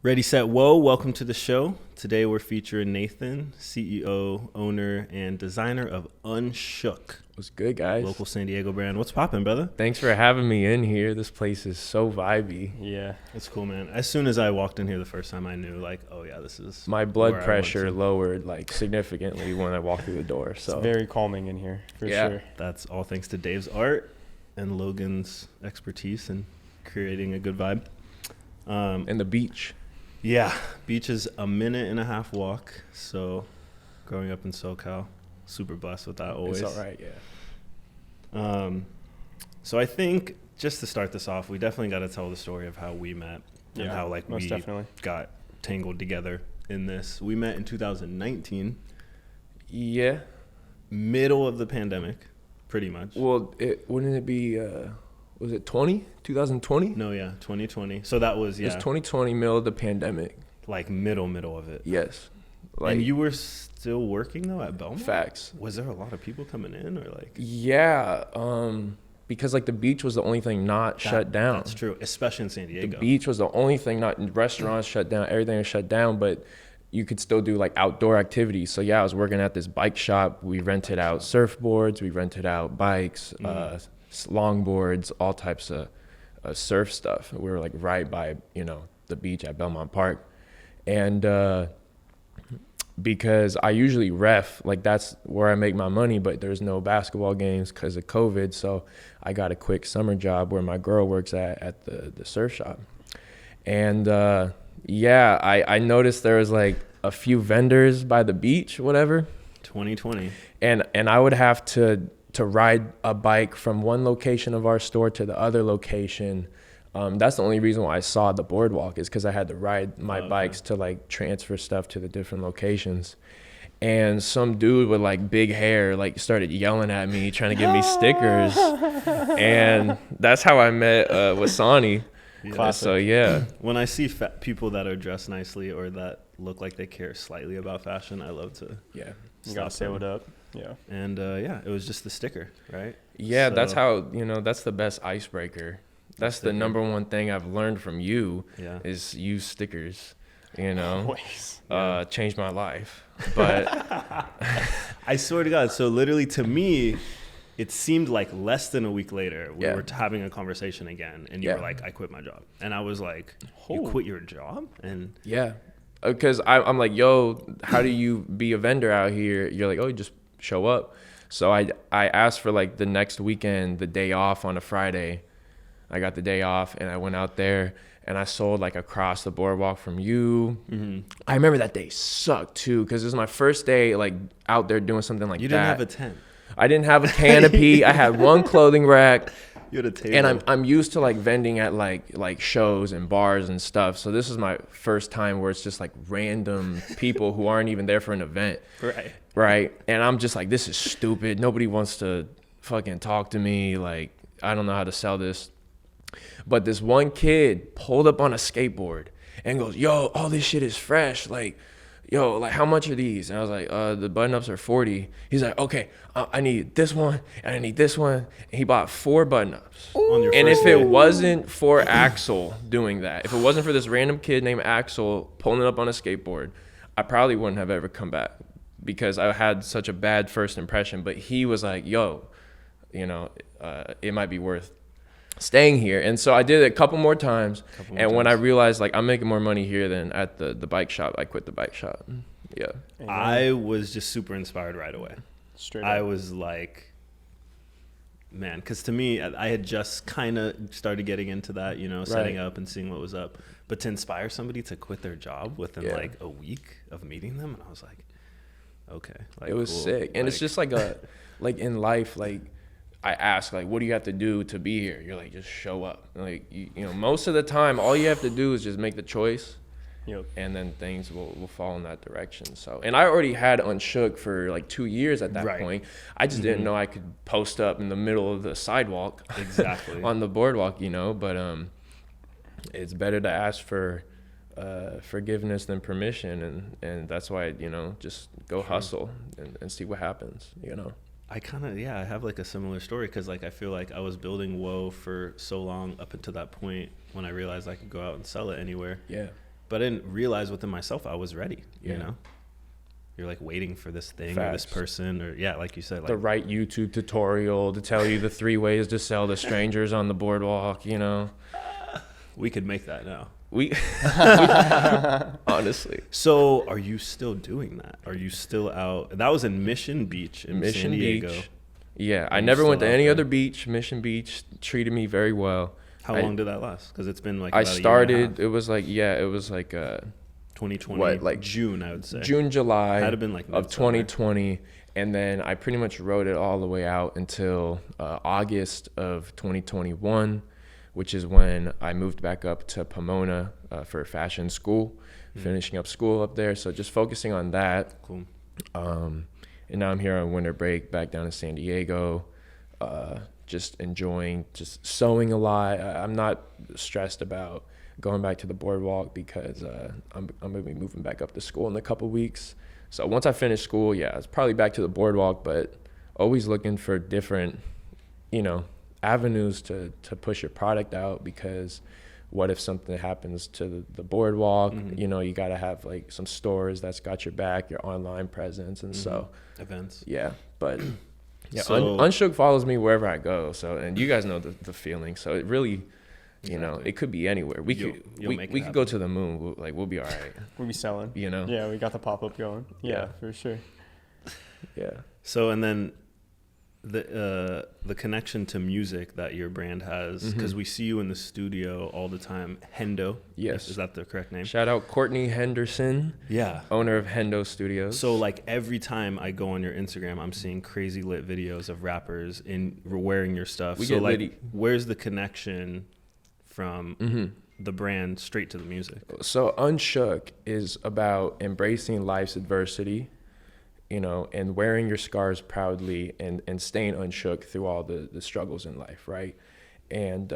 Ready, set, whoa. Welcome to the show. Today we're featuring Nathan, CEO, owner, and designer of UNSHOOK. What's good, guys? Local San Diego brand. What's poppin', brother? Thanks for having me in here. This place is so vibey. Yeah. It's cool, man. As soon as I walked in here the first time, I knew, like, oh, yeah, this is My where blood I pressure want to. lowered, like, significantly when I walked through the door. So It's very calming in here, for Yeah. sure. That's all thanks to Dave's art and Logan's expertise in creating a good vibe. And the beach. Yeah, beach is a minute and a half walk. So growing up in SoCal, super blessed with that always. It's all right, yeah. So I think just to start this off, we definitely got to tell the story of how we met and how like most we definitely. got tangled together in this. We met in 2019, Yeah. middle of the pandemic, pretty much. Well, wouldn't it be, was it 2020? No, yeah, 2020. So that was, It's 2020, middle of the pandemic. like middle of it. Yes. Like, And you were still working though at Belmont? facts. Was there a lot of people coming in or like? Yeah. Because, like, the beach was the only thing not shut down. That's true, especially in San Diego. The beach was the only thing not, restaurants shut down, everything was shut down, but you could still do like outdoor activities. So yeah, I was working at this bike shop. We rented out surfboards, we rented out bikes, longboards, all types of surf stuff. We were like right by, the beach at Belmont Park. And because I usually ref, like that's where I make my money, but there's no basketball games because of COVID. So I got a quick summer job where my girl works at the surf shop. And yeah, I noticed there was like a few vendors by the beach, whatever. 2020. And I would have to ride a bike from one location of our store to the other location. That's the only reason why I saw the boardwalk is because I had to ride my bikes to like transfer stuff to the different locations. And some dude with like big hair like started yelling at me, trying to give me stickers. And that's how I met Wasani. Yeah. So yeah. When I see people that are dressed nicely or that look like they care slightly about fashion, I love to Yeah. You gotta say them. what up. Yeah. And yeah, it was just the sticker, right? Yeah, So- that's how, that's the best icebreaker. That's the number one thing I've learned from you Yeah. is use stickers, Always. changed my life. But I swear to God. So literally to me, it seemed like less than a week later, we Yeah. were having a conversation again. And you Yeah. were like, I quit my job. And I was like, you Oh. quit your job? And yeah, because I'm like, yo, how do you be a vendor out here? You're like, oh, you just show up. So I asked for like the next weekend, the day off on a Friday. I got the day off and I went out there and I sold like across the boardwalk from you. I remember that day sucked too because it was my first day like out there doing something like that. you didn't have a tent. I didn't have a canopy. I had one clothing rack. You had a table. And I'm used to like vending at like shows and bars and stuff. So this is my first time where it's just like random people who aren't even there for an event. Right. Right. And I'm just like, this is stupid. Nobody wants to fucking talk to me. Like, I don't know how to sell this. But this one kid pulled up on a skateboard and goes, yo, all this shit is fresh. Like, yo, like how much are these? And I was like, the button-ups are 40. He's like, okay, I need this one and I need this one. And he bought 4 button-ups. On your And first if it day. wasn't for Axel doing that, if it wasn't for this random kid named Axel pulling up on a skateboard, I probably wouldn't have ever come back because I had such a bad first impression. But he was like, yo, it might be worth staying here. And so I did it a couple more times. When I realized like I'm making more money here than at the bike shop, I quit the bike shop. Yeah. I was just super inspired right away. Straight I up. was like, man, because to me, I had just kind of started getting into that, setting up and seeing what was up. But to inspire somebody to quit their job within like a week of meeting them, and I was like, okay. Like, It was cool. sick. And it's just like like in life, like I ask, like, what do you have to do to be here? You're like, just show up. Like, most of the time, all you have to do is just make the choice. Yep. And then things will fall in that direction. So, and I already had UNSHOOK for like 2 years at that point. I just didn't know I could post up in the middle of the sidewalk, Exactly. on the boardwalk, But it's better to ask for forgiveness than permission, and that's why just go hustle and see what happens. I kind of, I have like a similar story because like I feel like I was building Whoa for so long up until that point when I realized I could go out and sell it anywhere. Yeah. But I didn't realize within myself I was ready, Yeah. you know? You're like waiting for this thing Facts. or this person or like you said, like The right YouTube tutorial to tell you the 3 ways to sell to strangers on the boardwalk, you know? we could make that now. We honestly. So are you still doing that? Are you still out? That was in Mission Beach in San Diego. Beach. Yeah, Are I you never went still to out any there? other beach. Mission Beach treated me very well. How long did that last? Because it's been like I about started, a it was like 2020, what, like June, I would say. June, July Had to been like of midsummer. 2020. And then I pretty much rode it all the way out until August of 2021, which is when I moved back up to Pomona for fashion school, finishing up school up there. So just focusing on that. Cool. And now I'm here on winter break back down in San Diego, just enjoying, just sewing a lot. I'm not stressed about going back to the boardwalk because I'm going to be moving back up to school in a couple weeks. So once I finish school, it's probably back to the boardwalk, but always looking for different, avenues to push your product out, because what if something happens to the boardwalk? You got to have like some stores that's got your back, your online presence. And so events. But So- UNSHOOK follows me wherever I go. So, and you guys know the feeling. So it really, Exactly. it could be anywhere. We You'll we make it could go happen. to the moon. We'll be all right. We'll be selling. Yeah, we got the pop-up going. Yeah, for sure. Yeah. So, and then the connection to music that your brand has, because we see you in the studio all the time. Hendo. Yes. Is that the correct name? Shout out Courtney Henderson, Yeah. owner of Hendo Studios. So like every time I go on your Instagram, I'm seeing crazy lit videos of rappers wearing your stuff. We so get like, litty. where's the connection from the brand straight to the music? So UNSHOOK is about embracing life's adversity, and wearing your scars proudly and staying unshook through all the struggles in life, right? And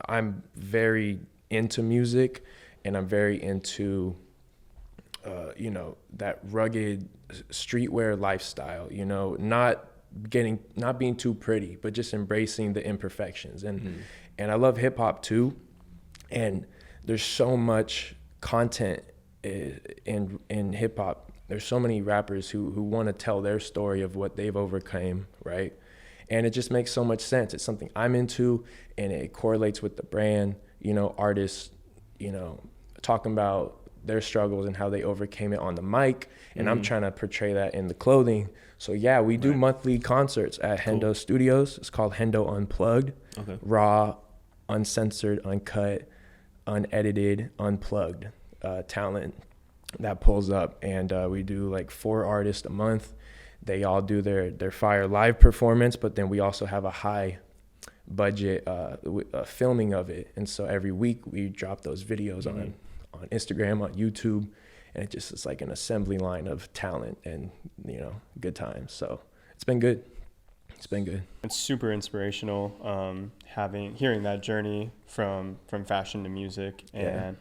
I'm very into music, and I'm very into, that rugged streetwear lifestyle, not being too pretty, but just embracing the imperfections. And I love hip hop too. And there's so much content in hip hop. There's so many rappers who want to tell their story of what they've overcame, right? And it just makes so much sense. It's something I'm into, and it correlates with the brand, artists, talking about their struggles and how they overcame it on the mic. And I'm trying to portray that in the clothing. So yeah, we do monthly concerts at Hendo Studios. It's called Hendo Unplugged. Okay. Raw, uncensored, uncut, unedited, unplugged talent that pulls up. And we do like 4 artists a month. They all do their fire live performance, but then we also have a high budget filming of it. And so every week we drop those videos on Instagram, on YouTube, and it's like an assembly line of talent and, good times. So it's been good. It's super inspirational, hearing that journey from fashion to music. And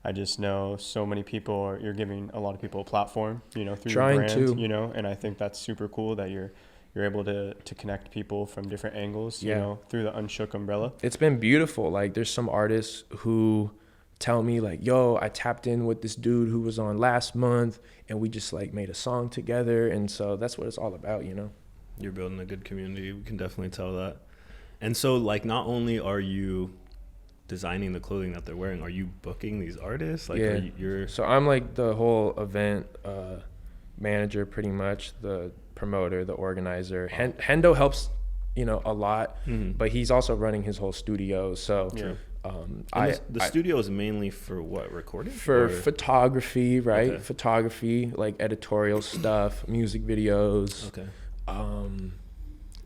I just know so many people you're giving a lot of people a platform, through Trying your brand, to. and I think that's super cool that you're able to connect people from different angles, through the UNSHOOK umbrella. It's been beautiful. Like there's some artists who tell me like, yo, I tapped in with this dude who was on last month and we just like made a song together. And so that's what it's all about, You're building a good community. We can definitely tell that. And so like, not only are you designing the clothing that they're wearing, are you booking these artists? Like, you're So I'm like the whole event manager, pretty much, the promoter, the organizer. Hendo helps, a lot, but he's also running his whole studio. So the studio is mainly for what, recording? For photography, right? Okay. Photography, like editorial stuff, music videos. Okay.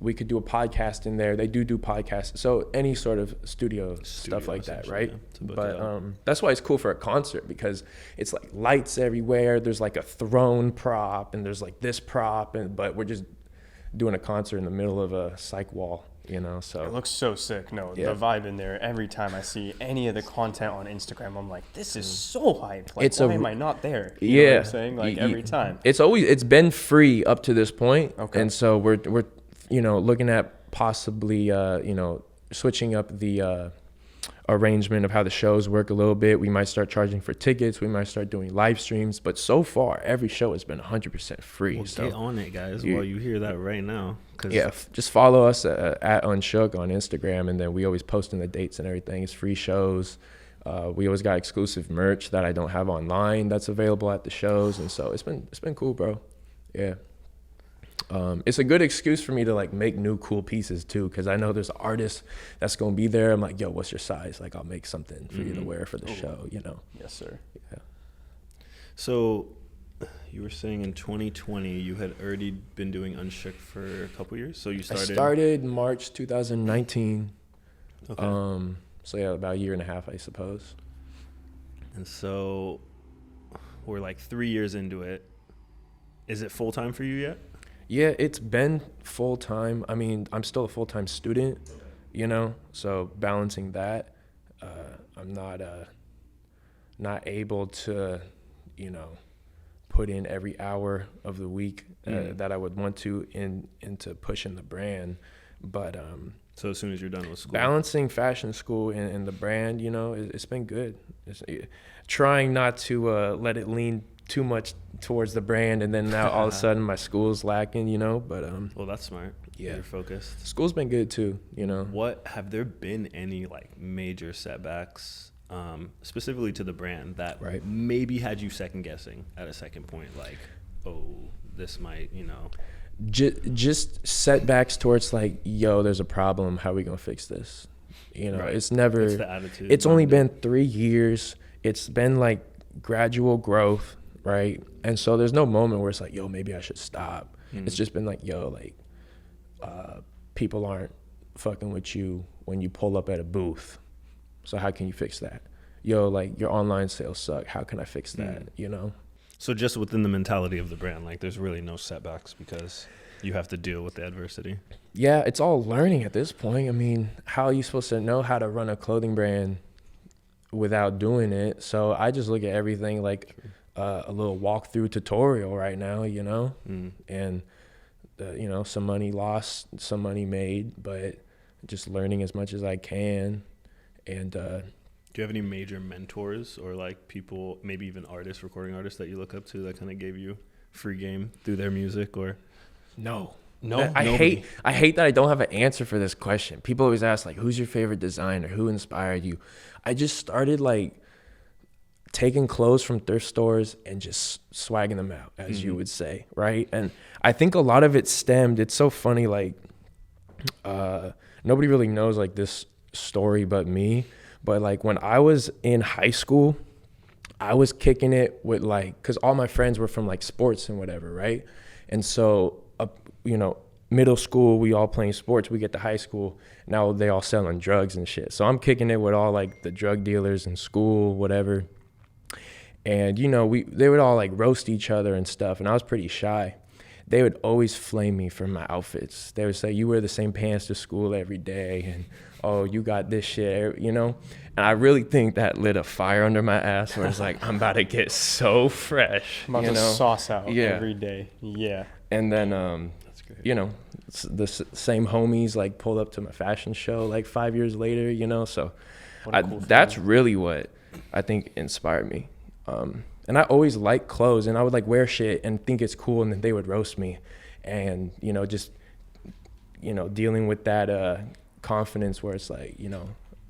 We could do a podcast in there. They do podcasts. So any sort of studio stuff like that, right? But that's why it's cool for a concert, because it's like lights everywhere. There's like a throne prop and there's like this prop, but we're just doing a concert in the middle of a psych wall, so. It looks so sick. The vibe in there, every time I see any of the content on Instagram, I'm like, this is so hype. Like, why am I not there? You know what I'm saying? Like, every time. It's been free up to this point. Okay. And so we're looking at possibly, switching up the arrangement of how the shows work a little bit. We might start charging for tickets. We might start doing live streams. But so far, every show has been 100% free. Well, so get on it, guys, while you hear that right now. Yeah, just follow us at UNSHOOK on Instagram, and then we always post in the dates and everything. It's free shows. We always got exclusive merch that I don't have online that's available at the shows, and so it's been cool, bro. Yeah. It's a good excuse for me to like make new cool pieces too, because I know there's an artist that's gonna be there. I'm like, yo, what's your size? Like, I'll make something for you to wear for the show, you know? Yes, sir. Yeah. So you were saying in 2020 you had already been doing UNSHOOK for a couple years. So you started. I started March 2019. Okay. So yeah, about a year and a half, I suppose. And so we're like 3 years into it. Is it full time for you yet? Yeah, it's been full time. I mean, I'm still a full time student, you know, so balancing that, I'm not able to, you know, put in every hour of the week that I would want to into pushing the brand. But so as soon as you're done with school, balancing fashion school and the brand, you know, it's been good. Trying not to let it lean too much towards the brand, and then now all of a sudden my school's lacking, you know. But well, that's smart. Yeah, you're focused. School's been good too, you know. What have there been any like major setbacks, specifically to the brand that maybe had you second guessing at a second point, like, oh, this might, you know, just setbacks towards like, yo, there's a problem, how are we gonna fix this, you know? It's never, it's the attitude. It's only been 3 years. It's been like gradual growth, right? And so there's no moment where it's like, yo, maybe I should stop. It's just been like, yo, like, people aren't fucking with you when you pull up at a booth, so how can you fix that? Yo, like, your online sales suck, how can I fix that? You know? So just within the mentality of the brand, like, there's really no setbacks because you have to deal with the adversity. Yeah, it's all learning at this point. I mean, how are you supposed to know how to run a clothing brand without doing it? So I just look at everything like a little walkthrough tutorial right now, you know? And, you know, some money lost, some money made, but just learning as much as I can. And do you have any major mentors or like people, maybe even artists, recording artists that you look up to that kind of gave you free game through their music? Or no, I hate that I don't have an answer for this question. People always ask like, who's your favorite designer? Who inspired you? I just started like taking clothes from thrift stores and just swagging them out, as you would say, right? And I think a lot of it stemmed, it's so funny, like nobody really knows like this story but me. But like when I was in high school, I was kicking it with like, cause all my friends were from like sports and whatever, right? And so, you know, middle school, we all playing sports. We get to high school, now they all selling drugs and shit. So I'm kicking it with all like the drug dealers in school, whatever. And you know, they would all like roast each other and stuff. And I was pretty shy. They would always flame me for my outfits. They would say, you wear the same pants to school every day, and oh, you got this shit, you know? And I really think that lit a fire under my ass where it's like, I'm about to get so fresh. I'm about to sauce out every day. Yeah. And then, you know, the same homies like pulled up to my fashion show like 5 years later, you know? So that's really what I think inspired me. And I always liked clothes, and I would like wear shit and think it's cool, and then they would roast me. And, you know, just, you know, dealing with that confidence where it's like, you know,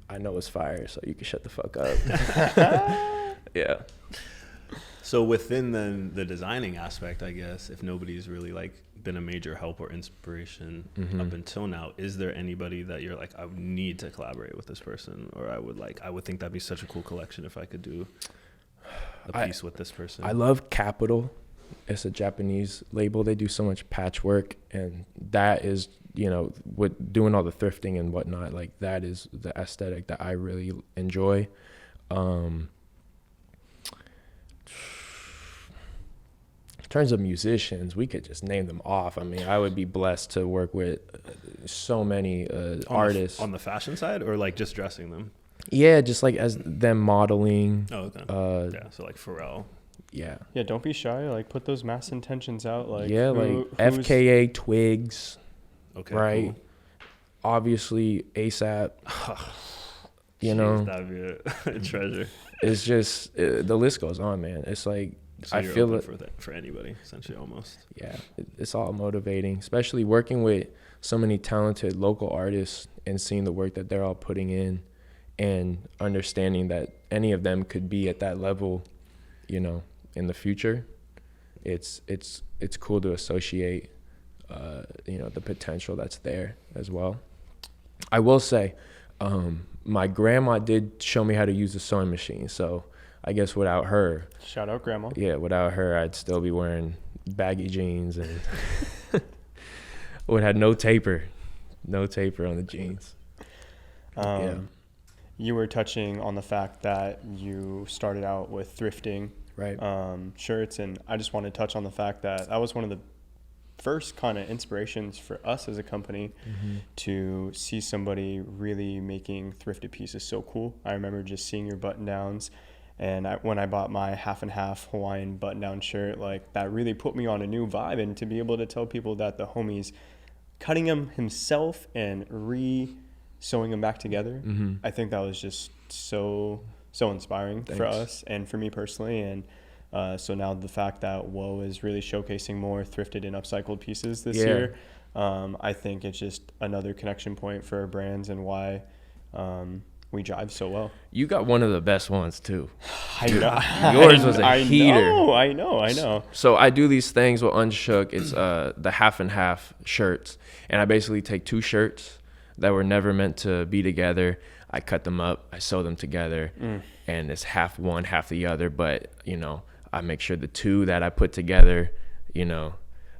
I know it's fire, so you can shut the fuck up. Yeah. So within the designing aspect, I guess, if nobody's really like been a major help or inspiration up until now, is there anybody that you're like, I would need to collaborate with this person, or I would think that'd be such a cool collection if I could do a piece with this person? I love Capital. It's a Japanese label. They do so much patchwork, and that is, you know, with doing all the thrifting and whatnot, like that is the aesthetic that I really enjoy. In terms of musicians, we could just name them off. I mean, I would be blessed to work with so many artists. On the fashion side, or like just dressing them? Yeah, just like as them modeling. Oh, okay. Yeah, so like Pharrell. Yeah. Yeah, don't be shy. Like, put those mass intentions out. Like, yeah, like FKA Twigs. Okay. Right. Cool. Obviously ASAP. you know, that'd be a treasure. It's just the list goes on, man. It's like So I you're feel open it for anybody, essentially, almost. Yeah, it's all motivating, especially working with so many talented local artists and seeing the work that they're all putting in and understanding that any of them could be at that level, you know, in the future. It's cool to associate, you know, the potential that's there as well. I will say, my grandma did show me how to use a sewing machine, so I guess without her, shout out grandma. Yeah, without her, I'd still be wearing baggy jeans and would have no taper on the jeans. Yeah. You were touching on the fact that you started out with thrifting, right? Shirts, and I just want to touch on the fact that that was one of the first kind of inspirations for us as a company to see somebody really making thrifted pieces so cool. I remember just seeing your button downs, and when I bought my half and half Hawaiian button down shirt, like that really put me on a new vibe. And to be able to tell people that the homie's cutting them himself and sewing them back together, I think that was just so inspiring for us and for me personally. And so now the fact that Woe is really showcasing more thrifted and upcycled pieces this year, I think it's just another connection point for our brands and why we jive so well. You got one of the best ones too. I know. Yours was a heater. I know. So I do these things with Unshook. It's the half and half shirts, and I basically take two shirts that were never meant to be together. I cut them up, I sew them together, and it's half one, half the other. But you know, I make sure the two that I put together, you know,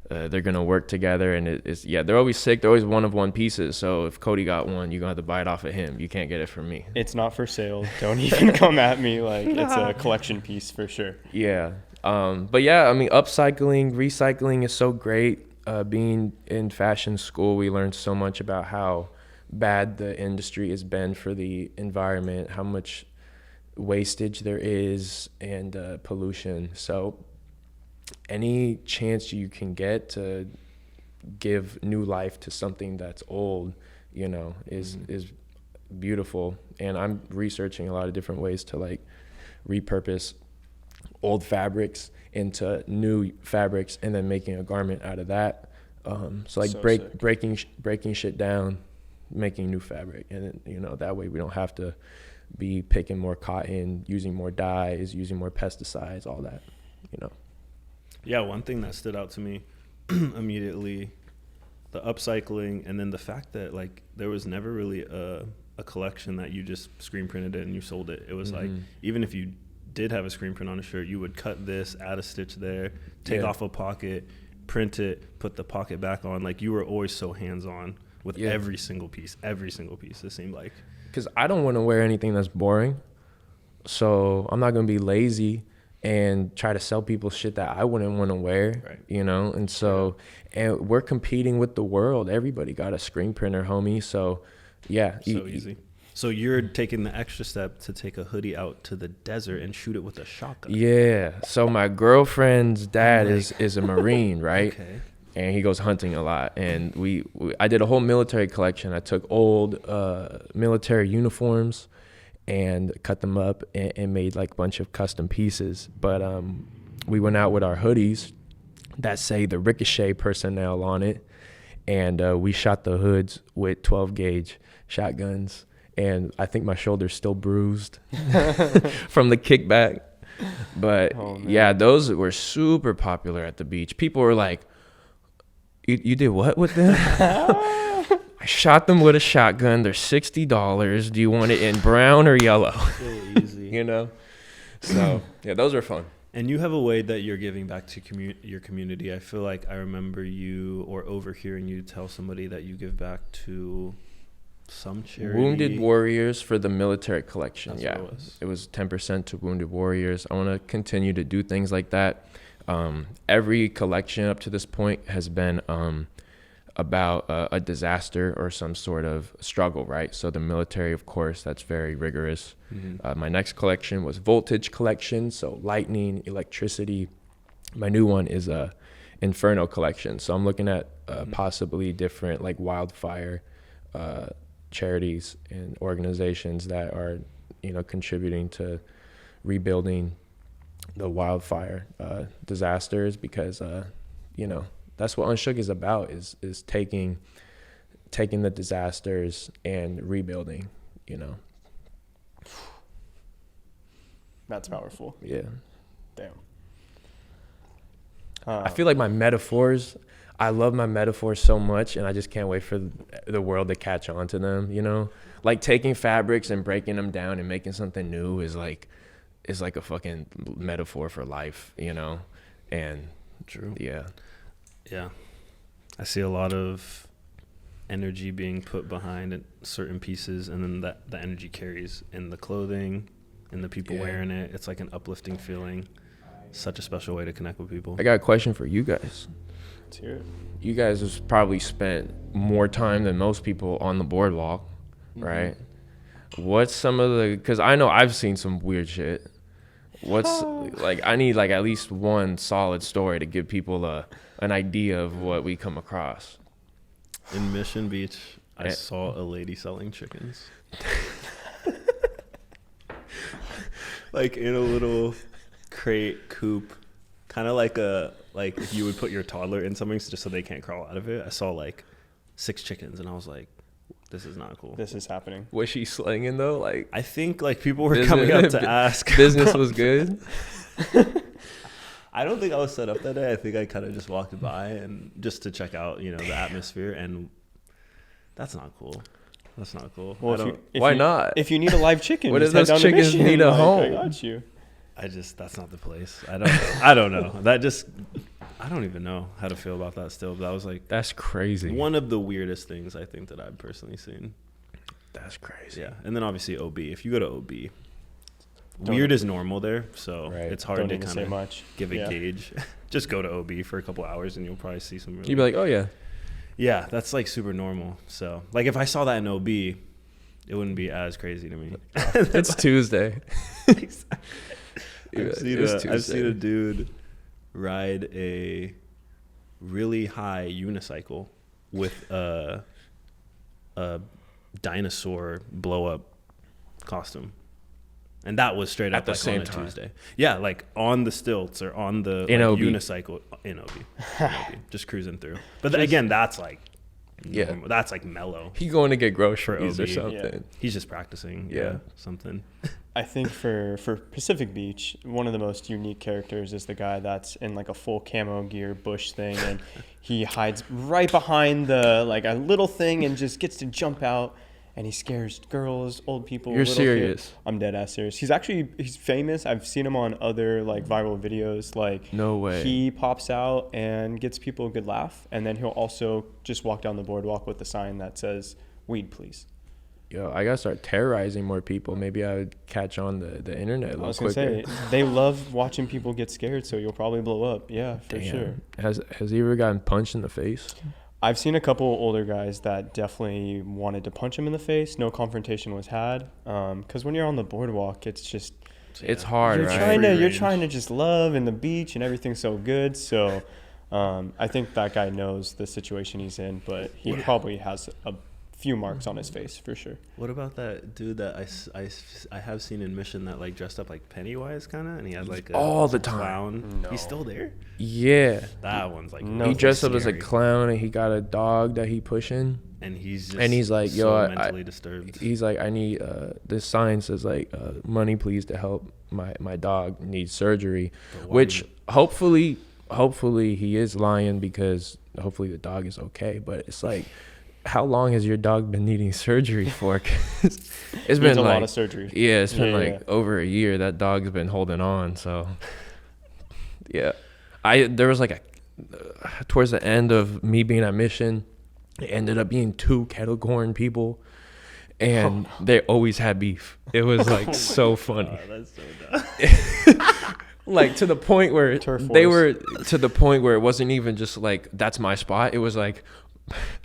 they're gonna work together. And they're always sick. They're always one of one pieces. So if Cody got one, you're gonna have to buy it off of him. You can't get it from me. It's not for sale. Don't even come at me. Like, it's a collection piece for sure. Yeah. But yeah, I mean, recycling is so great. Being in fashion school, we learned so much about how bad the industry has been for the environment, how much wastage there is, and pollution. So any chance you can get to give new life to something that's old, you know, is beautiful. And I'm researching a lot of different ways to like repurpose old fabrics into new fabrics and then making a garment out of that. So like breaking shit down, making new fabric, and you know, that way we don't have to be picking more cotton, using more dyes, using more pesticides, all that, you know. Yeah, one thing that stood out to me immediately, the upcycling, and then the fact that like there was never really a collection that you just screen printed it and you sold it. It was like, even if you did have a screen print on a shirt, you would cut this, add a stitch there, take off a pocket, print it, put the pocket back on. Like, you were always so hands-on with every single piece, it seemed like. Because I don't want to wear anything that's boring, so I'm not going to be lazy and try to sell people shit that I wouldn't want to wear, right. You know? And so, and we're competing with the world. Everybody got a screen printer, homie. So, yeah. So easy. So you're taking the extra step to take a hoodie out to the desert and shoot it with a shotgun. Yeah. So my girlfriend's dad is a Marine, right? Okay. And he goes hunting a lot. And I did a whole military collection. I took old military uniforms and cut them up and made like a bunch of custom pieces. But we went out with our hoodies that say the Ricochet personnel on it. And we shot the hoods with 12 gauge shotguns. And I think my shoulder's still bruised from the kickback. But yeah, those were super popular at the beach. People were like, you did what with them? I shot them with a shotgun. They're $60. Do you want it in brown or yellow? So easy. You know? So yeah, those are fun. And you have a way that you're giving back to your community. I feel like I remember you or overhearing you tell somebody that you give back to some charity. Wounded Warriors for the military collection. That's yeah, what it was. It was 10% to Wounded Warriors. I want to continue to do things like that. Every collection up to this point has been about a disaster or some sort of struggle, right? So the military, of course, that's very rigorous. My next collection was Voltage collection, so lightning, electricity. My new one is a Inferno collection. So I'm looking at possibly different like wildfire charities and organizations that are, contributing to rebuilding the wildfire disasters, because that's what UNSHOOK is about, is taking the disasters and rebuilding. That's powerful. Yeah. Damn. I feel like I love my metaphors so much, and I just can't wait for the world to catch on to them, Like taking fabrics and breaking them down and making something new is like a fucking metaphor for life, And True. Yeah. Yeah. I see a lot of energy being put behind certain pieces, and then that the energy carries in the clothing and the people wearing it. It's like an uplifting feeling. Such a special way to connect with people. I got a question for you guys. Let's hear it. You guys have probably spent more time than most people on the boardwalk, right? What's some of because I know I've seen some weird shit. What's I need at least one solid story to give people an idea of what we come across. In Mission Beach, I saw a lady selling chickens. In a little crate coop, kind of like if you would put your toddler in something just so they can't crawl out of it. I saw 6 chickens, and I was like, this is not cool. This is happening. Was she slinging though? I think people were coming up to ask. Business was good. I don't think I was set up that day. I think I kind of just walked by and just to check out, the atmosphere, and that's not cool. That's not cool. Well, why not? If you need a live chicken, what if those chickens need a home? I got you. That's not the place. I don't know. I don't even know how to feel about that still. But that was that's crazy. One of the weirdest things I think that I've personally seen. That's crazy. Yeah. And then obviously OB. If you go to OB, weird is normal there. So it's hard to kind of give a gauge. Just go to OB for a couple hours and you'll probably see some really. You'd be like, oh yeah. Yeah, that's super normal. So if I saw that in OB, it wouldn't be as crazy to me. It's Tuesday. I've seen a dude ride a really high unicycle with a dinosaur blow up costume, and that was straight up at the same on a time. Tuesday. Yeah, on the stilts or on the unicycle in OB, just cruising through. But again, that's normal. That's mellow. He going to get groceries or something. Yeah. He's just practicing. Something. I think for Pacific Beach, one of the most unique characters is the guy that's in a full camo gear bush thing, and he hides right behind the a little thing and just gets to jump out, and he scares girls, old people. You're serious? I'm dead ass serious. He's famous. I've seen him on other viral videos. No way. He pops out and gets people a good laugh, and then he'll also just walk down the boardwalk with a sign that says "Weed, please." Yo, I gotta start terrorizing more people. Maybe I would catch on the internet a little quicker. I was gonna say, they love watching people get scared, so you'll probably blow up. Yeah, for sure. Has he ever gotten punched in the face? I've seen a couple older guys that definitely wanted to punch him in the face. No confrontation was had. Because when you're on the boardwalk, it's just it's hard. You're trying to just love in the beach, and everything's so good. So I think that guy knows the situation he's in, but he probably has a few marks on his face for sure. What about that dude that I have seen in Mission that dressed up like Pennywise kind of, and he had all the time clown? No. He's still there? Yeah, that one's he dressed up as a clown, and he got a dog that he pushing, and he's like, so mentally disturbed. He's like, I need this sign says money please to help my dog needs surgery, which hopefully he is lying, because hopefully the dog is okay, but it's how long has your dog been needing surgery for? It's been a lot of surgery. Yeah, it's been over a year. That dog's been holding on. So, yeah, there was towards the end of me being at Mission, it ended up being 2 kettle corn people, and they always had beef. It was so funny. God, that's so dumb. To the point where they were to the point where it wasn't even just that's my spot. It was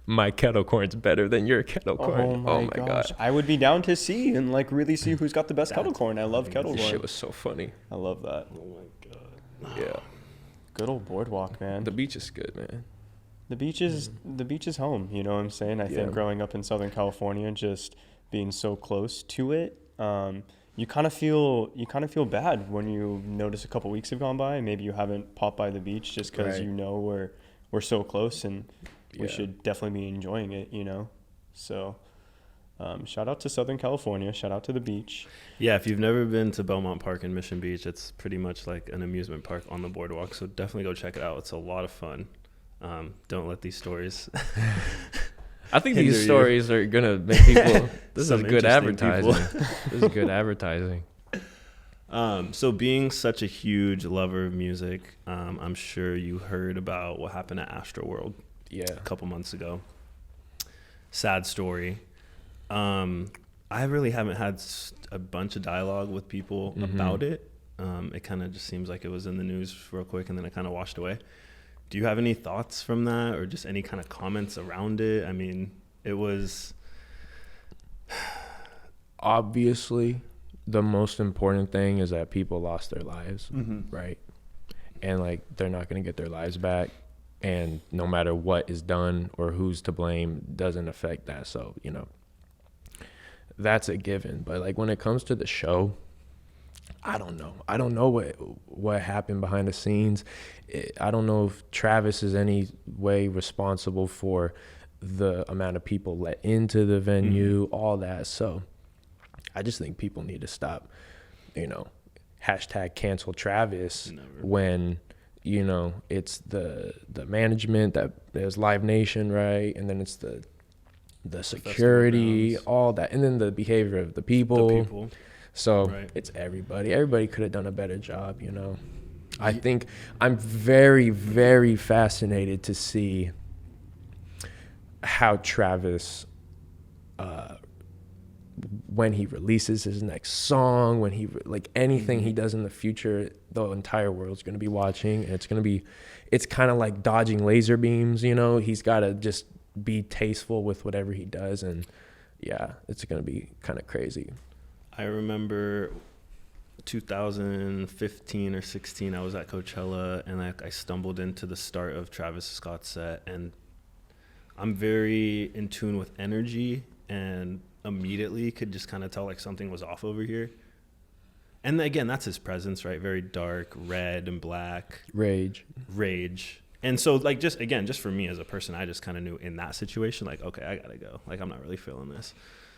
my kettle corn's better than your kettle corn. Oh my gosh. I would be down to see and really see who's got the best kettle corn. I love kettle corn. This shit was so funny. I love that. Oh my god. Yeah. Good old boardwalk, man. The beach is good, man. The beach is home. You know what I'm saying? I think growing up in Southern California, just being so close to it, you kind of feel bad when you notice a couple weeks have gone by and maybe you haven't popped by the beach just because we're so close and we should definitely be enjoying it. So. Shout out to Southern California. Shout out to the beach. Yeah, if you've never been to Belmont Park in Mission Beach, it's pretty much like an amusement park on the boardwalk. So definitely go check it out. It's a lot of fun. Don't let these stories. I think these stories are gonna make people. This is good advertising. This is good advertising. So being such a huge lover of music, I'm sure you heard about what happened at Astroworld. Yeah, a couple months ago. Sad story. I really haven't had a bunch of dialogue with people about it. It kind of just seems like it was in the news real quick and then it kind of washed away. Do you have any thoughts from that or just any kind of comments around it? I mean, it was... Obviously, the most important thing is that people lost their lives, right? And like, they're not going to get their lives back. And no matter what is done or who's to blame doesn't affect that. So, that's a given. But like when it comes to the show, I don't know what happened behind the scenes. I don't know if Travis is any way responsible for the amount of people let into the venue, all that. So I just think people need to stop, hashtag cancel Travis. Never. When it's the management that there's Live Nation, right? And then it's the security, all that, and then the behavior of the people. So it's everybody. Everybody could have done a better job, I think I'm very, very fascinated to see how Travis, when he releases his next song, when he anything he does in the future, the entire world's going to be watching, and it's kind of like dodging laser beams, he's got to just be tasteful with whatever he does, and it's gonna be kind of crazy. I remember 2015 or 16 I was at Coachella and I stumbled into the start of Travis Scott's set, and I'm very in tune with energy and immediately could just kind of tell like something was off over here. And again, that's his presence, right? Very dark, red and black, rage. And so, like, just for me as a person, I just kind of knew in that situation, like, okay, I got to go. Like, I'm not really feeling this.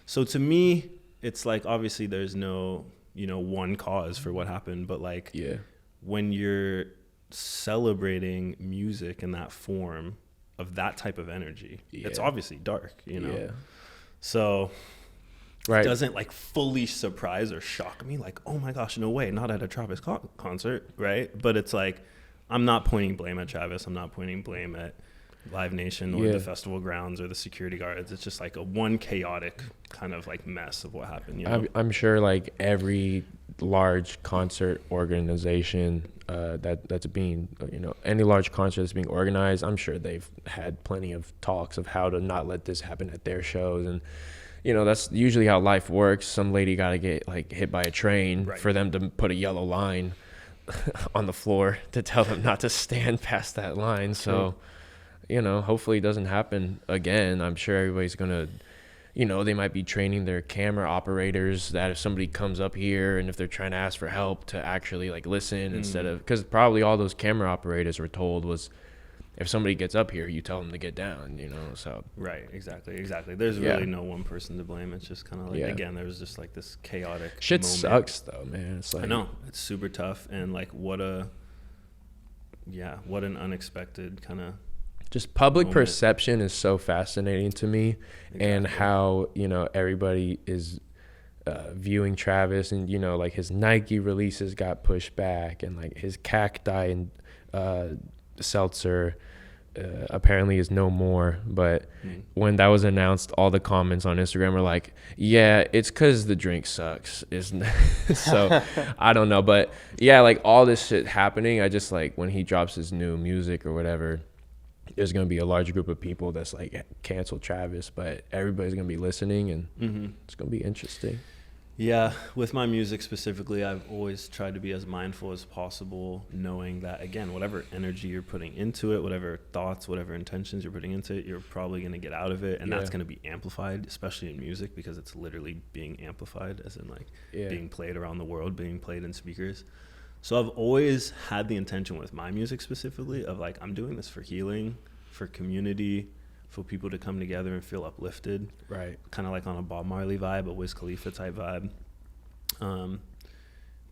So to me, it's like, obviously there's no, one cause for what happened. But, like, when you're celebrating music in that form of that type of energy, it's obviously dark, Yeah. So it doesn't, like, fully surprise or shock me. Like, oh, my gosh, no way, not at a Travis concert, right? But it's like, I'm not pointing blame at Travis. I'm not pointing blame at Live Nation or the festival grounds or the security guards. It's just like a one chaotic kind of like mess of what happened. I'm sure like every large concert organization that's being, any large concert that's being organized, I'm sure they've had plenty of talks of how to not let this happen at their shows. And, that's usually how life works. Some lady got to get like hit by a train for them to put a yellow line on the floor to tell them not to stand past that line. So, hopefully it doesn't happen again. I'm sure everybody's going to, they might be training their camera operators that if somebody comes up here and if they're trying to ask for help to actually like listen instead of, because probably all those camera operators were told was, if somebody gets up here, you tell them to get down, so. Right, exactly. There's really no one person to blame. It's just kind of like, again, there was just like this chaotic shit moment. Sucks though, man. It's like, I know, it's super tough. And like, what an unexpected kind of just public moment. Perception is so fascinating to me. And how, everybody is viewing Travis, and, like his Nike releases got pushed back, and like his cacti and, seltzer apparently is no more. But when that was announced, all the comments on Instagram were like, yeah, it's because the drink sucks, isn't it? So I don't know, but like all this shit happening, I just like when he drops his new music or whatever, there's gonna be a large group of people that's like cancel Travis, but everybody's gonna be listening, and it's gonna be interesting. Yeah, with my music specifically, I've always tried to be as mindful as possible, knowing that, again, whatever energy you're putting into it, whatever thoughts, whatever intentions you're putting into it, you're probably going to get out of it, and that's going to be amplified, especially in music, because it's literally being amplified, as in like being played around the world, being played in speakers. So I've always had the intention with my music specifically of like, I'm doing this for healing, for community, for people to come together and feel uplifted. Right. Kind of like on a Bob Marley vibe, a Wiz Khalifa type vibe.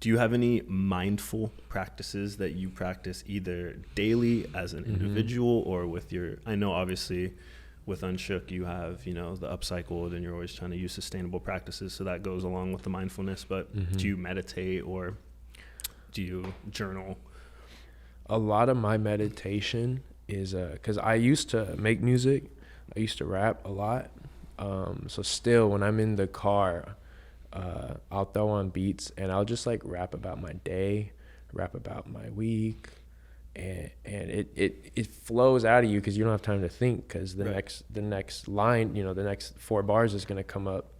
Do you have any mindful practices that you practice either daily as an individual or with your, I know obviously with UNSHOOK you have, you know, the upcycled and you're always trying to use sustainable practices. So that goes along with the mindfulness, but do you meditate or do you journal? A lot of my meditation is because I used to make music. I used to rap a lot. So still when I'm in the car, I'll throw on beats and I'll just like rap about my day, rap about my week, and it flows out of you because you don't have time to think, because the next line, you know, the next 4 bars is gonna come up,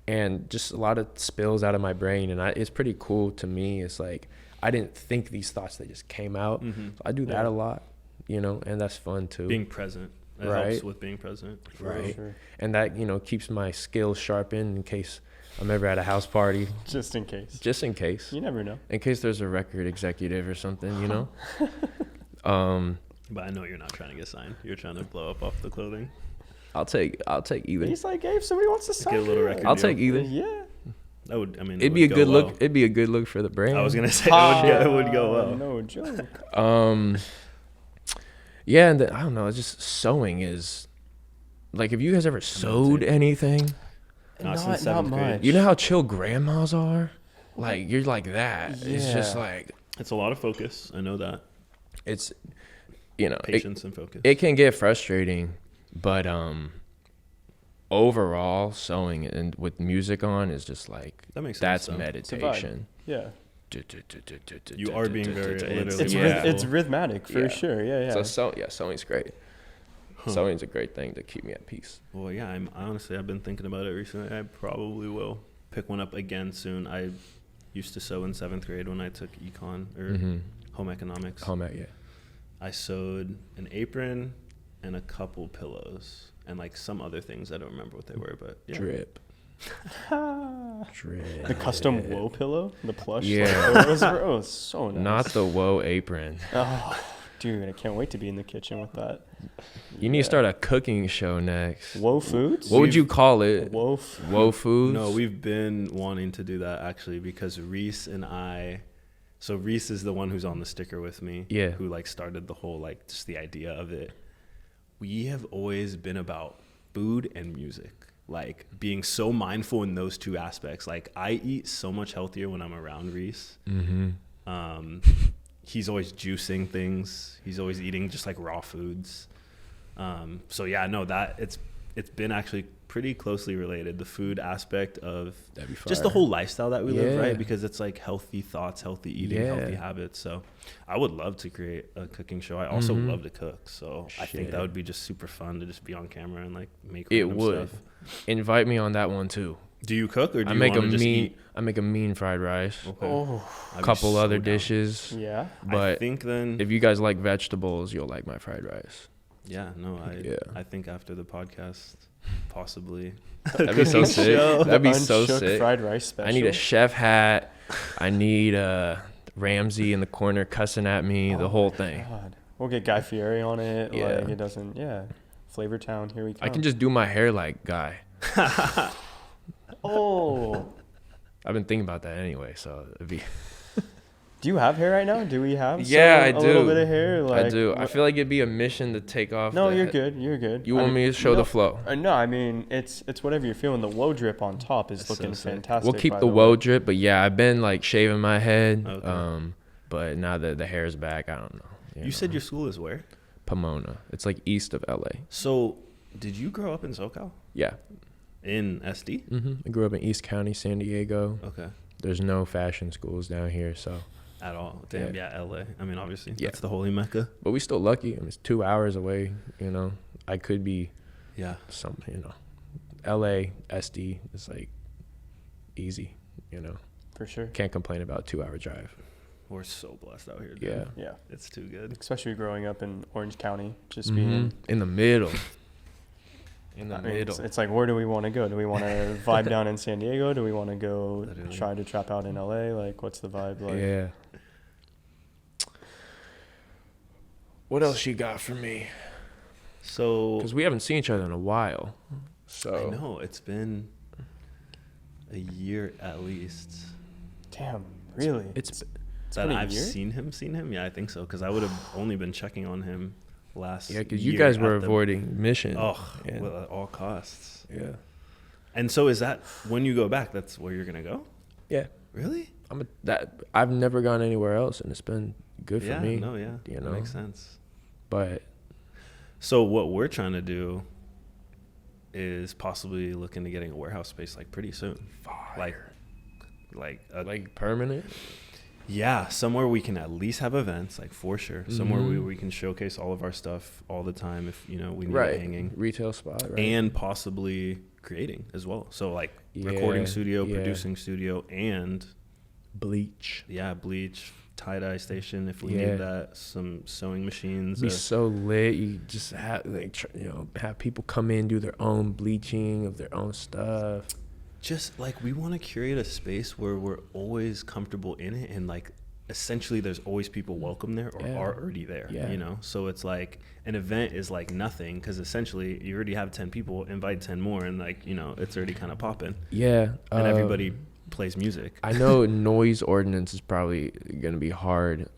and just a lot of spills out of my brain, and it's pretty cool to me. It's like I didn't think these thoughts, they just came out. So I do that a lot, you know, and that's fun too. Being present. That helps with being present. Right. Sure. And that, you know, keeps my skills sharpened in case I'm ever at a house party. Just in case. Just in case. You never know. In case there's a record executive or something, you know? But I know you're not trying to get signed. You're trying to blow up off the clothing. I'll take either. He's like, hey, if somebody wants to sign get a little record I'll deal. take either. Yeah. That would, I mean, it'd be a good look. It'd be a good look for the brand. I was gonna say it would go well. No joke. Yeah, and I don't know. It's just sewing is like, have you guys ever sewed anything? Not since 7th grade. You know how chill grandmas are? Like, you're like that. Yeah. It's just like, it's a lot of focus. I know that. It's, you know, patience and focus. It can get frustrating, but overall, sewing and with music on is just like, that makes sense. That's meditation. Yeah. You are being very literally. It's rhythmic for sure. Yeah. So sewing's great. Sewing's a great thing to keep me at peace. Well, yeah. I've been thinking about it recently. I probably will pick one up again soon. I used to sew in 7th grade when I took econ or home economics. I sewed an apron and a couple pillows and like some other things. I don't remember what they were, but yeah. Drip. The custom woe pillow, the plush. Yeah. It was so nice. Not the woe apron. Oh, dude, I can't wait to be in the kitchen with that. You need to start a cooking show next. Woe Foods? What would you call it? Woe Foods? No, we've been wanting to do that actually because Reese and I. So Reese is the one who's on the sticker with me. Yeah. Who like started the whole like just the idea of it. We have always been about food and music. Like being so mindful in those two aspects. Like I eat so much healthier when I'm around Reese. He's always juicing things. He's always eating just like raw foods. So yeah, no, that it's been actually pretty closely related. The food aspect of just the whole lifestyle that we live, right? Because it's like healthy thoughts, healthy eating, healthy habits. So I would love to create a cooking show. I also love to cook. So I think that would be just super fun to just be on camera and like make random stuff. Invite me on that one too. Do you cook or do you want to just eat? I make a mean fried rice. Okay. Oh, a couple other dishes. Yeah. But I think then if you guys like vegetables, you'll like my fried rice. Yeah, no, I think after the podcast, possibly. That'd be so sick. That'd be so sick. Fried rice special. I need a chef hat. I need Ramsey in the corner cussing at me. The whole thing. God. We'll get Guy Fieri on it. Yeah. Like it doesn't. Yeah. Flavor Town. Here we come. I can just do my hair like Guy. Oh. I've been thinking about that anyway, so it'd be. Do you have hair right now? Do we have? I do. A little bit of hair. Like, I do. I feel like it'd be a mission to take off. No, you're good. You're good. You want me to show the flow? No, I mean it's whatever you're feeling. The woe drip on top is looking fantastic. We'll keep the woe drip, but yeah, I've been like shaving my head. Okay. But now that the hair's back, I don't know. You said your school is where? Pomona. It's like east of LA. So, did you grow up in SoCal? Yeah. In SD? I grew up in East County, San Diego. Okay. There's no fashion schools down here, so. At all. Damn, yeah, LA. I mean, obviously, that's the holy Mecca. But we still lucky. I mean, it's 2 hours away, you know. I could be LA, SD is like easy, you know. For sure. Can't complain about a 2-hour drive. We're so blessed out here, dude. Yeah. Yeah. It's too good. Especially growing up in Orange County, just being in the middle. In the I mean, middle. it's like, where do we want to go? Do we want to vibe down in San Diego? Do we want to go Literally. try to trap out in LA? Like, what's the vibe like? Yeah. What else you got for me? So, Because we haven't seen each other in a while. So I know it's been a year at least Damn, really? it's that been a I've year? seen him. Yeah, I think so. Because I would have only been checking on him last. yeah, because you year guys were at the- avoiding mission. Oh, and, well, at all costs. yeah. And so is that when you go back? That's where you're gonna go? Yeah. Really? I've never gone anywhere else, and it's been good for yeah. me. No. Yeah. You That know? makes sense. But So what we're trying to do is possibly looking to getting a warehouse space like pretty soon. Like permanent. yeah, somewhere we can at least have events, like for sure. Somewhere Mhm. we can showcase all of our stuff all the time if we need Right. it hanging. Retail spot. Right. And possibly creating as well. So like Yeah, recording studio, yeah. producing studio, and bleach. bleach, tie-dye station if we Yeah. need that, some sewing machines. Be so lit. You just have have people come in, do their own bleaching of their own stuff. Just like we want to curate a space where we're always comfortable in it, and like essentially there's always people welcome there or Yeah. are already there. Yeah. So it's like an event is like nothing because essentially you already have 10 people, invite 10 more, and like it's already kind of popping. Yeah. And everybody plays music. I know noise ordinance is probably gonna be hard.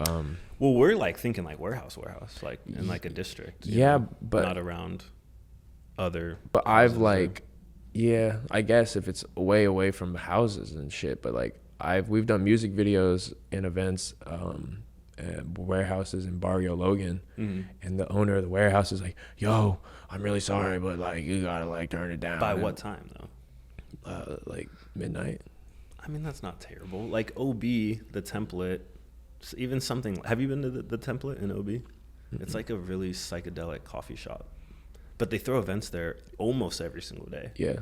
Well, we're like thinking like warehouse, like in like a district. Yeah, but not around other. But I've houses or- like, yeah, I guess if it's way away from houses and shit. But like we've done music videos and events, at warehouses in Barrio Logan, and the owner of the warehouse is like, "Yo, I'm really sorry, but like you gotta like turn it down." By what time though? Like midnight. I mean, that's not terrible. Like OB, the template, even something. Have you been to the template in OB? It's like a really psychedelic coffee shop, but they throw events there almost every single day. Yeah.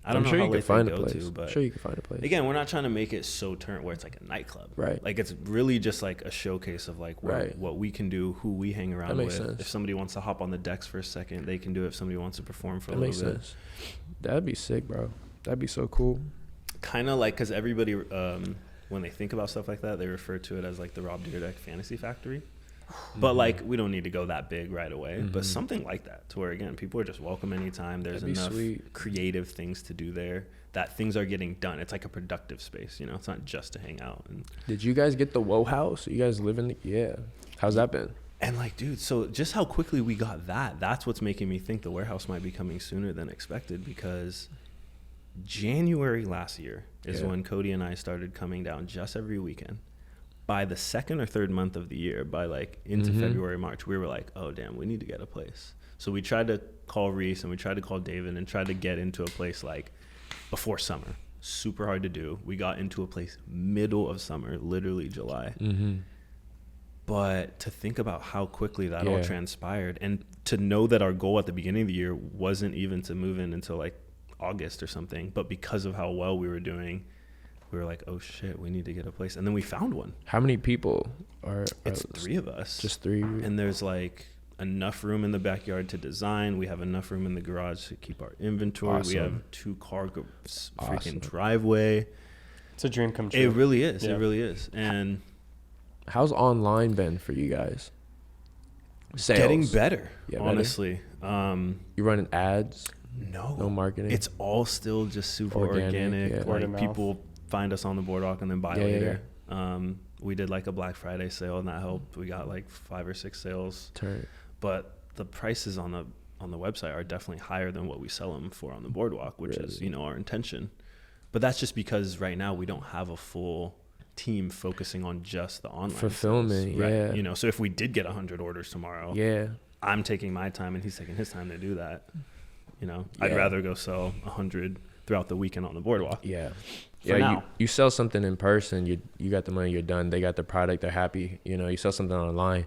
I don't know sure how you late could find they a go place. to, but Sure you can find a place. again, we're not trying to make it so turnt where it's like a nightclub. Right. Like it's really just like a showcase of like Right. what we can do, who we hang around That with. makes sense. If somebody wants to hop on the decks for a second, they can do it. If somebody wants to perform for That a makes little bit. sense. That'd be sick, bro. That'd be so cool. Kind of like, because everybody, when they think about stuff like that, they refer to it as like the Rob Dyrdek Fantasy Factory. But like, we don't need to go that big right away. But something like that, to where again, people are just welcome anytime. There's That'd be enough sweet. creative things to do there that things are getting done. It's like a productive space, It's not just to hang out. Did you guys get the Whoa house? You guys live in the How's that been? And like, dude, so just how quickly we got that's what's making me think the warehouse might be coming sooner than expected, because January last year is when Cody and I started coming down just every weekend. By the second or third month of the year, by like into February, March, we were like, oh, damn, we need to get a place. So we tried to call Reese and we tried to call David and tried to get into a place like before summer. Super hard to do. We got into a place middle of summer, literally July. But to think about how quickly that all transpired, and to know that our goal at the beginning of the year wasn't even to move in until like August or something, but because of how well we were doing, we were like, oh shit, we need to get a place. And then we found one. How many people are It's 3 of us. Just 3. And there's like enough room in the backyard to design. We have enough room in the garage to keep our inventory. Awesome. We have 2-car freaking Awesome. driveway. It's a dream come true. It really is. Yeah. It really is. And How's online been for you guys? Sales. getting better, Yeah, better? honestly. You running ads? No marketing? It's all still just super Organic, organic. yeah. Word Like of mouth. people find us on the boardwalk and then buy Yeah, later. We did like a Black Friday sale and that helped. We got like 5 or 6 sales, Turn. but the prices on the website are definitely higher than what we sell them for on the boardwalk, which is our intention. But that's just because right now we don't have a full team focusing on just the online Fulfillment, sales, right? yeah. So if we did get 100 orders tomorrow, I'm taking my time and he's taking his time to do that. I'd rather go sell 100 throughout the weekend on the boardwalk. Yeah. For now. You sell something in person, you got the money, you're done. They got the product, they're happy. You sell something online,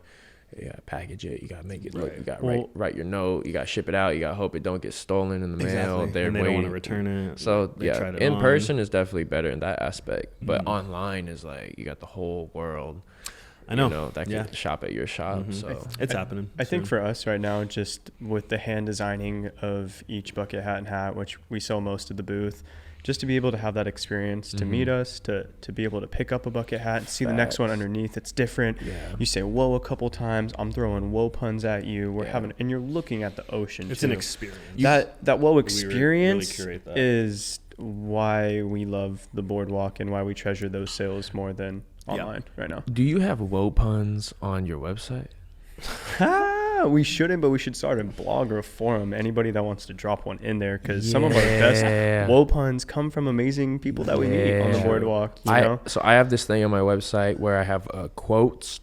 You gotta package it. You gotta make it look. Right. You gotta write your note. You gotta ship it out. You gotta hope it don't get stolen in the mail. Exactly. And they don't want to return it. So They tried it in on. person is definitely better in that aspect. But online is like you got the whole world. I know. You know that can shop at your shop. So It's happening. I think soon. for us right now, just with the hand designing of each bucket hat and hat, which we sell most of the booth, just to be able to have that experience, to meet us, to be able to pick up a bucket hat and see the next one underneath. It's different. Yeah. You say whoa a couple times. I'm throwing whoa puns at you. We're having, and you're looking at the ocean. It's too. an experience. That whoa really experience curate that. is why we love the boardwalk and why we treasure those sales more than online right now. do you have woe puns on your website? We shouldn't, but we should start a blog or a forum. Anybody that wants to drop one in there, because some of our best woe puns come from amazing people that we meet on the boardwalk. You know? So I have this thing on my website where I have quotes,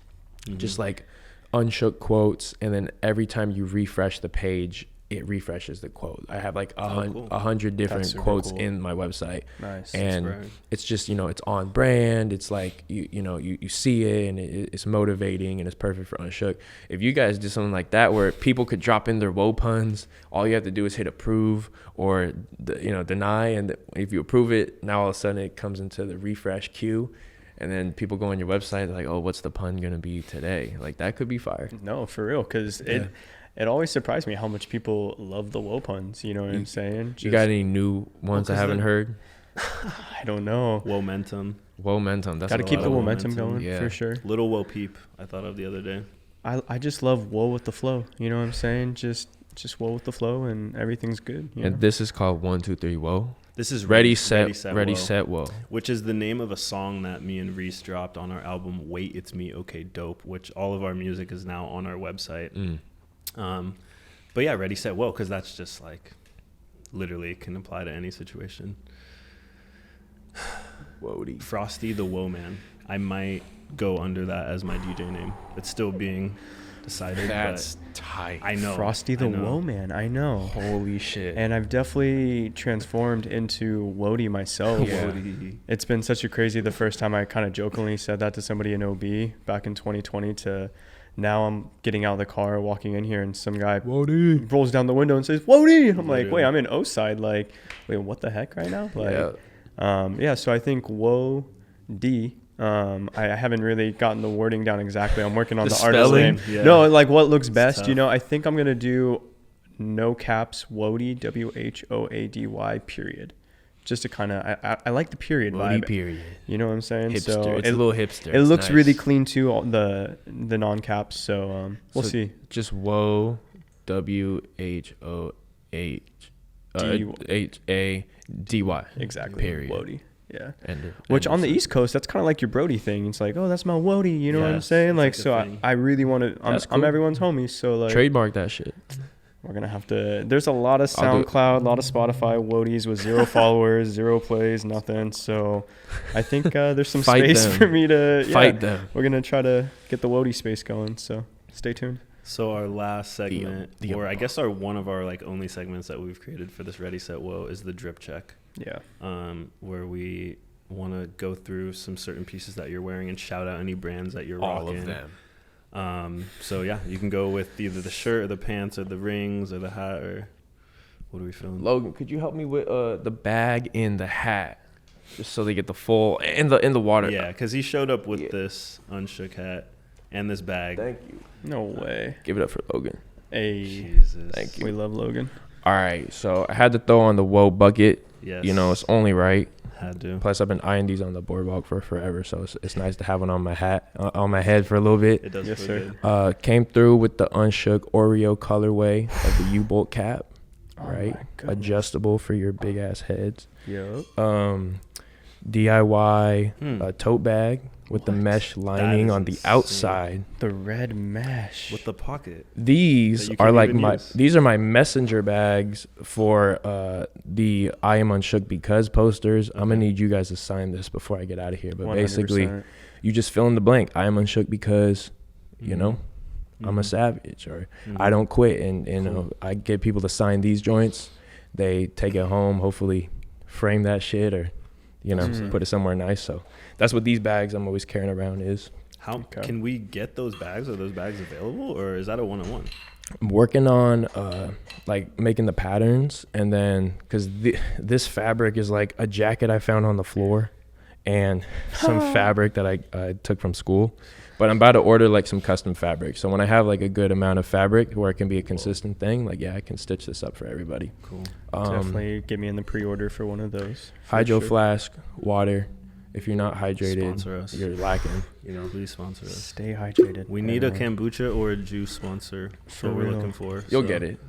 just like unshook quotes, and then every time you refresh the page, it refreshes the quote. I have like 100 different quotes in my website. Nice. And it's just, it's on brand. It's like, you see it and it's motivating and it's perfect for Unshook. If you guys did something like that where people could drop in their woe puns, all you have to do is hit approve or, deny. And if you approve it, now all of a sudden it comes into the refresh queue. And then people go on your website, they're like, oh, what's the pun going to be today? Like, that could be fire. No, for real, because it always surprised me how much people love the woe puns. You know what I'm saying? You got any new ones I haven't heard? I don't know. Momentum. Momentum. That's Got to keep the momentum going, yeah. for sure. Little Woe Peep, I thought of the other day. I just love woe with the flow. You know what I'm saying? Just woe with the flow and everything's good. You know? And this is called 1, 2, 3, whoa. This is Ready, set, whoa. Which is the name of a song that me and Reese dropped on our album, Wait, It's Me, Okay, Dope, which all of our music is now on our website. But yeah, ready, set, whoa, because that's just like literally can apply to any situation. Whoa-dee. Frosty the Woe Man. I might go under that as my DJ name. It's still being decided. That's tight. I know. Frosty the Woe Man. I know. Holy shit. And I've definitely transformed into Wody myself. Yeah. It's been such a crazy, the first time I kind of jokingly said that to somebody in OB back in 2020 to now I'm getting out of the car, walking in here, and some guy rolls down the window and says, Wody! I'm like, wait, I'm in O side. Like, wait, what the heck right now? Like, so I think Woe D. I haven't really gotten the wording down exactly. I'm working on the artist name. Yeah. No, like what looks best. I think I'm going to do no caps Wody, WHOADY, period. Just to kind of, I like the period vibe. Period. You know what I'm saying? Hipster. So it's a little hipster. It looks really clean too, all the non-caps. So we'll see. Just whoa, WHOHADY. Exactly. Period. Wody. Yeah. Which on the East Coast, that's kind of like your Brody thing. It's like, oh, that's my Wody. You know what I'm saying? Like, so I really want to. I'm everyone's homie. So like, trademark that shit. We're gonna have to. There's a lot of SoundCloud, a lot of Spotify Wodies with 0 followers, 0 plays, nothing. So I think there's some space for me to fight them. We're gonna try to get the Wody space going. So stay tuned. So our last segment, or I guess one of our like only segments that we've created for this Ready, Set, Whoa is the drip check. Yeah. Where we want to go through some certain pieces that you're wearing and shout out any brands that you're rocking. All of them. So yeah, you can go with either the shirt or the pants or the rings or the hat or what are we feeling? Logan, could you help me with the bag and the hat, just so they get the full in the water? Yeah, because he showed up with this Unshook hat and this bag. Thank you. No way. Give it up for Logan. Hey, Jesus. Thank you. We love Logan. All right, so I had to throw on the whoa bucket. Yes. It's only right. Had to. Plus, I've been eyeing these on the boardwalk for forever, so it's nice to have one on my on my head for a little bit. It does. Yes, sir. Good. Came through with the Unshook Oreo colorway of the U-bolt cap, right? Adjustable for your big ass heads. Yep. DIY tote bag with the mesh lining on the outside. The red mesh with the pocket. These are like these are my messenger bags for the I Am Unshook Because posters. I'm gonna need you guys to sign this before I get out of here. But 100%. basically, you just fill in the blank. I am unshook because, I'm a savage, or I don't quit. And I get people to sign these joints. They take it home, hopefully frame that shit or, put it somewhere nice. So that's what these bags I'm always carrying around is. How can we get those bags? Are those bags available, or is that a one-on-one? I'm working on like making the patterns, and then because this fabric is like a jacket I found on the floor and some fabric that I took from school. But I'm about to order like some custom fabric. So when I have like a good amount of fabric where it can be a consistent thing, like, yeah, I can stitch this up for everybody. Cool. Definitely get me in the pre-order for one of those. Hydro flask, water. If you're not hydrated, Sponsor us. you're lacking. Please sponsor us. Stay hydrated. We need a kombucha or a juice sponsor. For What we're real. looking for. You'll get it.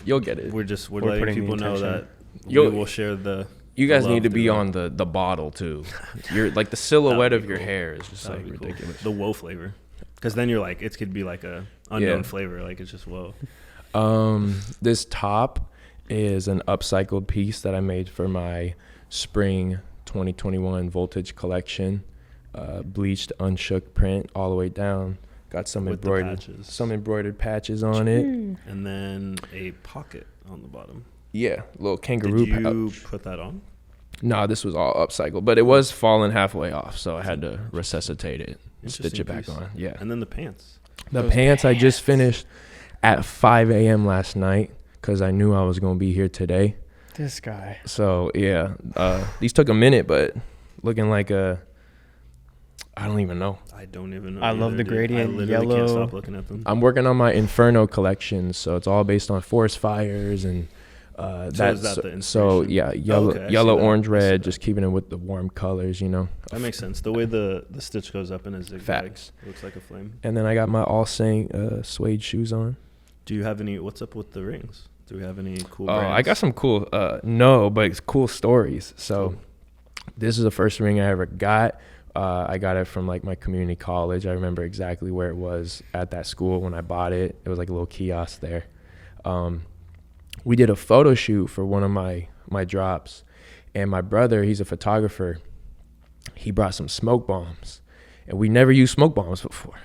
You'll get it. We're letting putting the people know intention. that we will share the. You guys need to love be through on the bottle too. You're like the silhouette of your hair is just like ridiculous. Cool. The whoa flavor, because then you're like, it could be like a unknown flavor, like it's just whoa. This top is an upcycled piece that I made for my spring 2021 Voltage collection. Bleached UNSHOOK print all the way down. Got some With embroidered patches on it, and then a pocket on the bottom. Yeah, little kangaroo. Did you put that on? Nah, this was all upcycled, but it was falling halfway off, so I had to resuscitate it, stitch it back on. Yeah. And then the pants. The pants I just finished at 5 a.m. last night because I knew I was gonna be here today. This guy. So yeah, these took a minute, but looking like I don't even know. I don't even know. I love the gradient I literally yellow. can't stop looking at them. I'm working on my Inferno collection, so it's all based on forest fires and is that the inspiration? yeah, yellow, Okay, yellow, orange, I see red, that. just keeping it with the warm colors, That makes sense. The way the stitch goes up in a zigzag. Facts. It looks like a flame. And then I got my All Saint suede shoes on. Do you have any? What's up with the rings? Do we have any cool? Oh, brands? I got some cool. No, but it's cool stories. So, Cool. This is the first ring I ever got. I got it from like my community college. I remember exactly where it was at that school when I bought it. It was like a little kiosk there. We did a photo shoot for one of my drops, and my brother, he's a photographer. He brought some smoke bombs, and we never used smoke bombs before.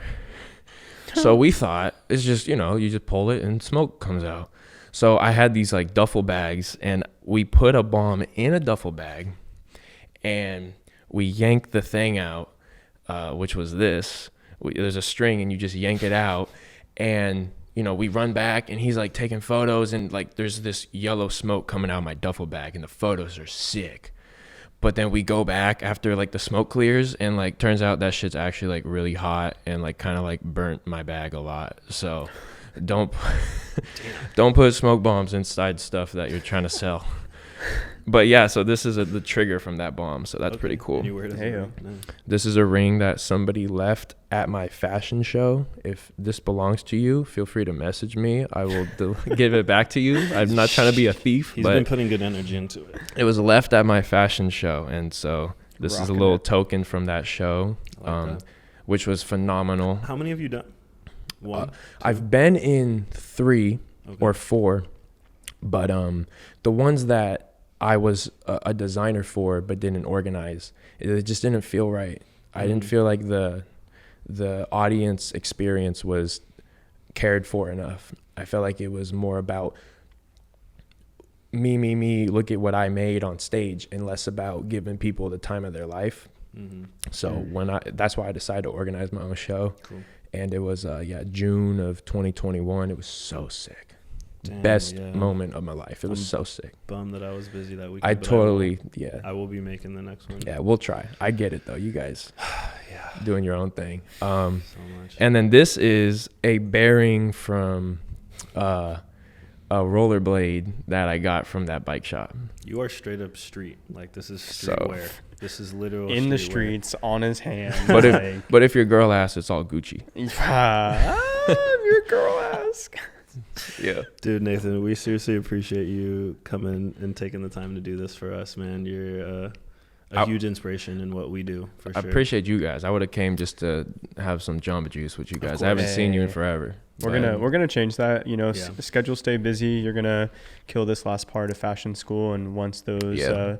So we thought it's just, you just pull it and smoke comes out. So I had these like duffel bags, and we put a bomb in a duffel bag, and we yanked the thing out, which was this. There's a string, and you just yank it out, and we run back, and he's like taking photos, and like there's this yellow smoke coming out of my duffel bag, and the photos are sick. But then we go back after like the smoke clears, and like turns out that shit's actually like really hot and like kind of like burnt my bag a lot. So don't put smoke bombs inside stuff that you're trying to sell. But yeah, so this is the trigger from that bomb, so that's pretty cool. This is a ring that somebody left at my fashion show. If this belongs to you, feel free to message me. I will give it back to you. I'm not trying to be a thief. He's been putting good energy into it. It was left at my fashion show, and so this is a little token from that show, which was phenomenal. How many have you done? One? I've been in 3 or 4, but the ones that I was a designer for but didn't organize, it just didn't feel right. I didn't feel like the audience experience was cared for enough. I felt like it was more about me, look at what I made on stage, and less about giving people the time of their life. So that's why I decided to organize my own show. Cool. And it was June of 2021. It was so sick. Damn, best moment of my life. It was so sick. Bummed that I was busy that weekend. I will be making the next one. Yeah, we'll try. I get it though. You guys doing your own thing. So much. And then this is a bearing from a rollerblade that I got from that bike shop. You are straight up street. Like this is streetwear. This is literal in the streets on his hand. But if your girl asks, it's all Gucci. Your girl asks. Yeah, dude, Nathan, we seriously appreciate you coming and taking the time to do this for us, man. You're a huge inspiration in what we do. For sure. I appreciate you guys. I would have came just to have some Jamba Juice with you guys. I haven't seen you in forever. We're gonna change that. Schedule stay busy. You're gonna kill this last part of fashion school, and once the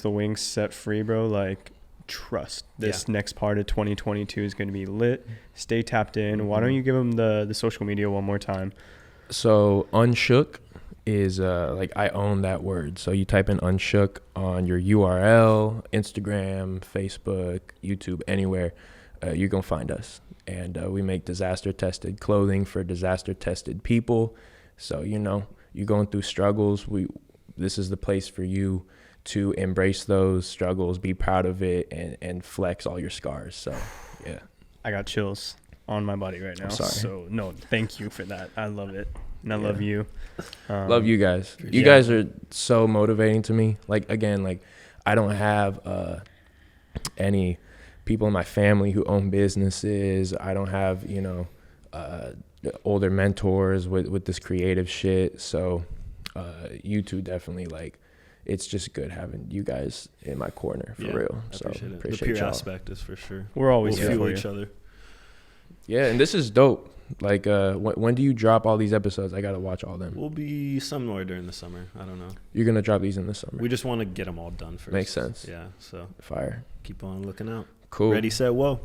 wings set free, bro, like trust this next part of 2022 is gonna be lit. Stay tapped in. Why don't you give them the social media one more time? So UNSHOOK is I own that word. So you type in UNSHOOK on your URL, Instagram, Facebook, YouTube, anywhere. you're going to find us. And we make disaster-tested clothing for disaster-tested people. So, you know, you're going through struggles. This is the place for you to embrace those struggles, be proud of it, and flex all your scars. So, yeah. I got chills on my body right now. I'm sorry. So, no, thank you for that. I love it. And I love you. Love you guys. You guys are so motivating to me. Like, again, like, I don't have any people in my family who own businesses. I don't have, you know, older mentors with this creative shit. So you two definitely, like, it's just good having you guys in my corner for real. So appreciate the peer y'all. aspect is for sure. We're always we'll here fuel for each other. Yeah, and this is dope. Like, when do you drop all these episodes? I gotta watch all them. We'll be somewhere during the summer. I don't know. You're gonna drop these in the summer. We just want to get them all done first. Makes sense. Yeah. So Fire. keep on looking out. Cool. Ready, set, whoa.